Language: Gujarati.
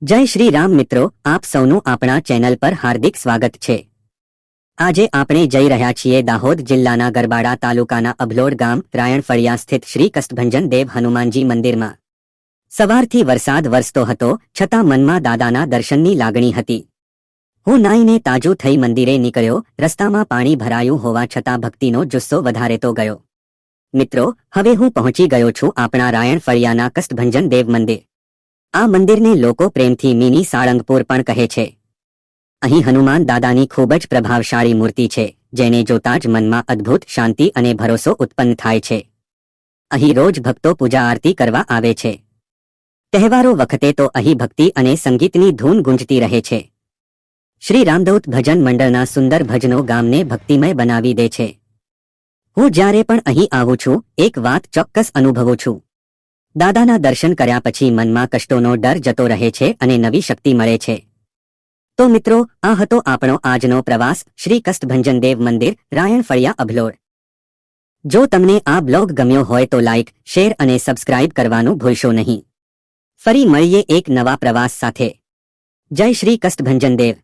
જય શ્રી રામ મિત્રો, આપ સૌનું આપણા ચેનલ પર હાર્દિક સ્વાગત છે। આજે આપણે જઈ રહ્યા છીએ દાહોદ જિલ્લાના ગરબાડા તાલુકાના અભલોડ ગામ રાયણફળિયા સ્થિત શ્રી કષ્ટભંજન દેવ હનુમાનજી મંદિરમાં। સવારથી વરસાદ વરસતો હતો, છતાં મનમાં દાદાના દર્શનની લાગણી હતી। હું નાઈને તાજું થઈ મંદિરે નીકળ્યો। રસ્તામાં પાણી ભરાયું હોવા છતાં ભક્તિનો જુસ્સો વધારેતો ગયો। મિત્રો, હવે હું પહોંચી ગયો છું આપણા રાયણફળિયાના કષ્ટભંજન દેવ મંદિર। આ મંદિરને લોકો પ્રેમથી મિની સાળંગપુર પણ કહે છે। અહીં હનુમાન દાદાની ખૂબ જ પ્રભાવશાળી મૂર્તિ છે, જેને જોતાં જ મનમાં અદ્ભુત શાંતિ અને ભરોસો ઉત્પન્ન થાય છે। અહીં રોજ ભક્તો પૂજા આરતી કરવા આવે છે। તહેવારો વખતે તો અહીં ભક્તિ અને સંગીતની ધૂન ગુંજતી રહે છે। શ્રી રામદૂત ભજન મંડળના સુંદર ભજનો ગામને ભક્તિમય બનાવી દે છે। હું જ્યારે પણ અહીં આવું છું, એક વાત ચોક્કસ અનુભવું છું। દાદાના દર્શન કર્યા પછી મનમાં કષ્ટોનો ડર જતો રહે છે અને નવી શક્તિ મળે છે। તો મિત્રો, આ હતો આપણો આજનો પ્રવાસ શ્રી કષ્ટભંજન દેવ મંદિર, રાયણફળિયા, અભલોડ। જો તમને આ બ્લોગ ગમ્યો હોય તો લાઇક, શેર અને સબસ્ક્રાઇબ કરવાનું ભૂલશો નહીં। ફરી મળીએ એક નવા પ્રવાસ સાથે। જય શ્રી કષ્ટભંજન દેવ।